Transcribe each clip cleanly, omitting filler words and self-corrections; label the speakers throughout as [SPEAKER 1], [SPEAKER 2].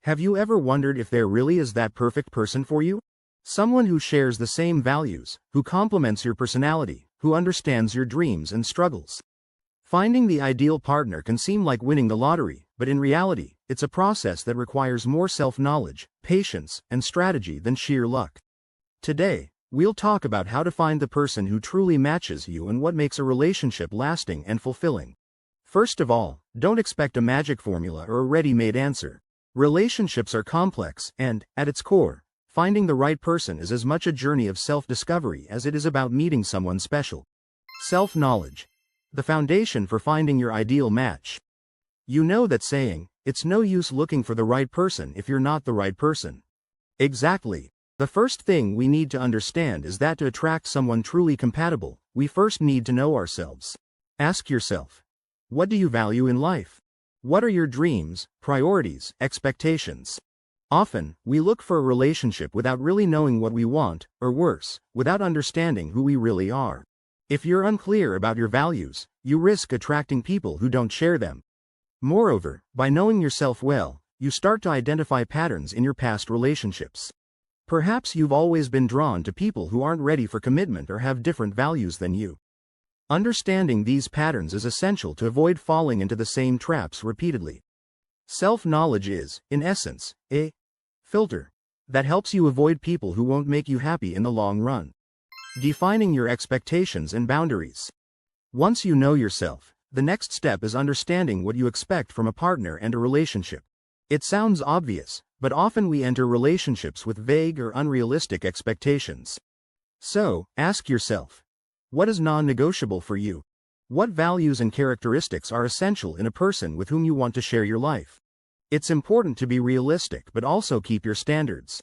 [SPEAKER 1] Have you ever wondered if there really is that perfect person for you? Someone who shares the same values, who complements your personality, who understands your dreams and struggles. Finding the ideal partner can seem like winning the lottery, but in reality, it's a process that requires more self-knowledge, patience, and strategy than sheer luck. Today, we'll talk about how to find the person who truly matches you and what makes a relationship lasting and fulfilling. First of all, don't expect a magic formula or a ready-made answer. Relationships are complex, and, at its core, finding the right person is as much a journey of self-discovery as it is about meeting someone special. Self-knowledge. The foundation for finding your ideal match. You know that saying, it's no use looking for the right person if you're not the right person. Exactly. The first thing we need to understand is that to attract someone truly compatible, we first need to know ourselves. Ask yourself, what do you value in life? What are your dreams, priorities, expectations? Often, we look for a relationship without really knowing what we want, or worse, without understanding who we really are. If you're unclear about your values, you risk attracting people who don't share them. Moreover, by knowing yourself well, you start to identify patterns in your past relationships. Perhaps you've always been drawn to people who aren't ready for commitment or have different values than you. Understanding these patterns is essential to avoid falling into the same traps repeatedly. Self-knowledge is, in essence, a filter that helps you avoid people who won't make you happy in the long run. Defining your expectations and boundaries. Once you know yourself, the next step is understanding what you expect from a partner and a relationship. It sounds obvious, but often we enter relationships with vague or unrealistic expectations. So, ask yourself, what is non-negotiable for you? What values and characteristics are essential in a person with whom you want to share your life? It's important to be realistic but also keep your standards.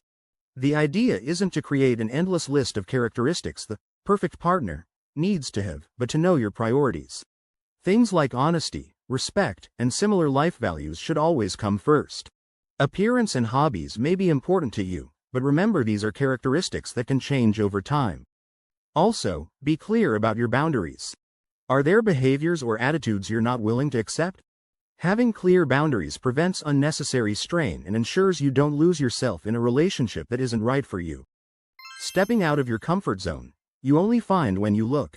[SPEAKER 1] The idea isn't to create an endless list of characteristics the perfect partner needs to have, but to know your priorities. Things like honesty, respect, and similar life values should always come first. Appearance and hobbies may be important to you, but remember these are characteristics that can change over time. Also, be clear about your boundaries. Are there behaviors or attitudes you're not willing to accept? Having clear boundaries prevents unnecessary strain and ensures you don't lose yourself in a relationship that isn't right for you. Stepping out of your comfort zone. You only find when you look.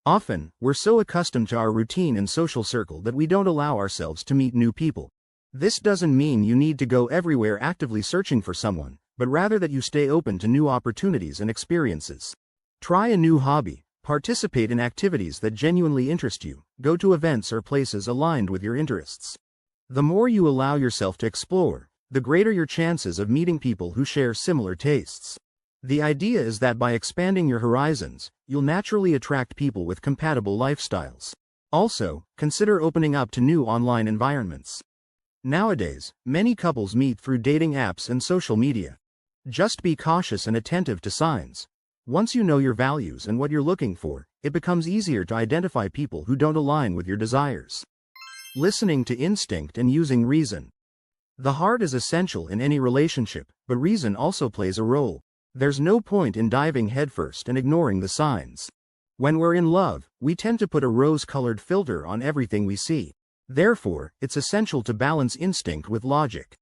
[SPEAKER 1] Often, we're so accustomed to our routine and social circle that we don't allow ourselves to meet new people. This doesn't mean you need to go everywhere actively searching for someone, but rather that you stay open to new opportunities and experiences. Try a new hobby, participate in activities that genuinely interest you, go to events or places aligned with your interests. The more you allow yourself to explore, the greater your chances of meeting people who share similar tastes. The idea is that by expanding your horizons, you'll naturally attract people with compatible lifestyles. Also, consider opening up to new online environments. Nowadays, many couples meet through dating apps and social media. Just be cautious and attentive to signs. Once you know your values and what you're looking for, it becomes easier to identify people who don't align with your desires. Listening to instinct and using reason. The heart is essential in any relationship, but reason also plays a role. There's no point in diving headfirst and ignoring the signs. When we're in love, we tend to put a rose-colored filter on everything we see. Therefore, it's essential to balance instinct with logic.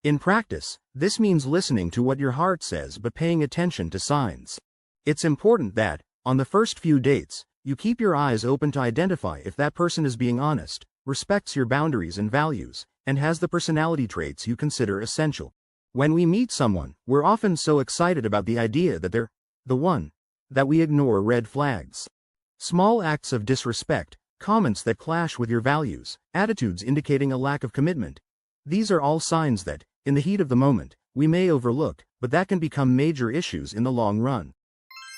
[SPEAKER 1] In practice, this means listening to what your heart says but paying attention to signs. It's important that, on the first few dates, you keep your eyes open to identify if that person is being honest, respects your boundaries and values, and has the personality traits you consider essential. When we meet someone, we're often so excited about the idea that they're the one, that we ignore red flags. Small acts of disrespect, comments that clash with your values, attitudes indicating a lack of commitment. These are all signs that, in the heat of the moment, we may overlook, but that can become major issues in the long run.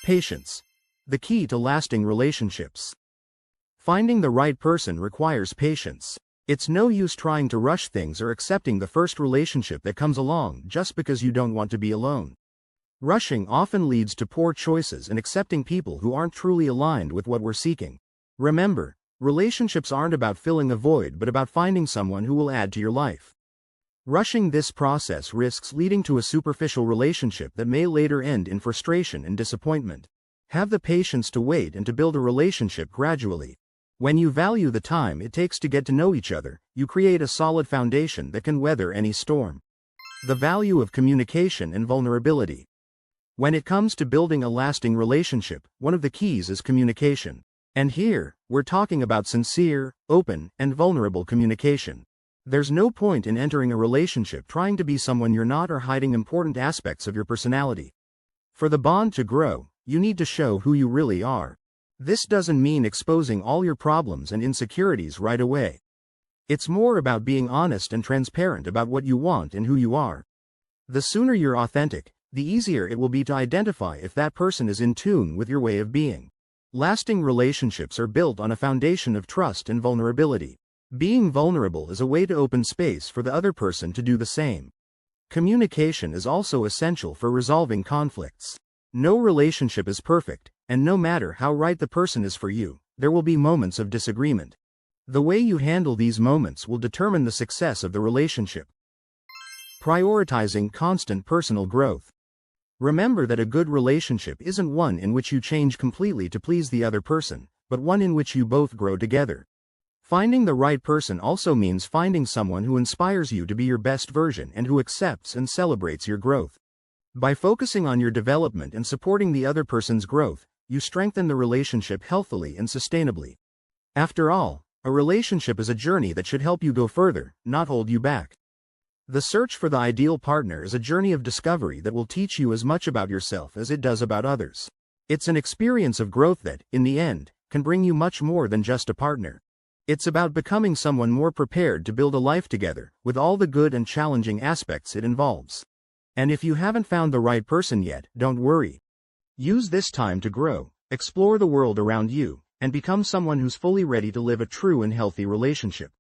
[SPEAKER 1] Patience. The key to lasting relationships. Finding the right person requires patience. It's no use trying to rush things or accepting the first relationship that comes along just because you don't want to be alone. Rushing often leads to poor choices and accepting people who aren't truly aligned with what we're seeking. Remember, relationships aren't about filling a void but about finding someone who will add to your life. Rushing this process risks leading to a superficial relationship that may later end in frustration and disappointment. Have the patience to wait and to build a relationship gradually. When you value the time it takes to get to know each other, you create a solid foundation that can weather any storm. The value of communication and vulnerability. When it comes to building a lasting relationship, one of the keys is communication. And here, we're talking about sincere, open, and vulnerable communication. There's no point in entering a relationship trying to be someone you're not or hiding important aspects of your personality. For the bond to grow, you need to show who you really are. This doesn't mean exposing all your problems and insecurities right away. It's more about being honest and transparent about what you want and who you are. The sooner you're authentic, the easier it will be to identify if that person is in tune with your way of being. Lasting relationships are built on a foundation of trust and vulnerability. Being vulnerable is a way to open space for the other person to do the same. Communication is also essential for resolving conflicts. No relationship is perfect, and no matter how right the person is for you, there will be moments of disagreement. The way you handle these moments will determine the success of the relationship. Prioritizing constant personal growth. Remember that a good relationship isn't one in which you change completely to please the other person, but one in which you both grow together. Finding the right person also means finding someone who inspires you to be your best version and who accepts and celebrates your growth. By focusing on your development and supporting the other person's growth, you strengthen the relationship healthily and sustainably. After all, a relationship is a journey that should help you go further, not hold you back. The search for the ideal partner is a journey of discovery that will teach you as much about yourself as it does about others. It's an experience of growth that, in the end, can bring you much more than just a partner. It's about becoming someone more prepared to build a life together, with all the good and challenging aspects it involves. And if you haven't found the right person yet, don't worry. Use this time to grow, explore the world around you, and become someone who's fully ready to live a true and healthy relationship.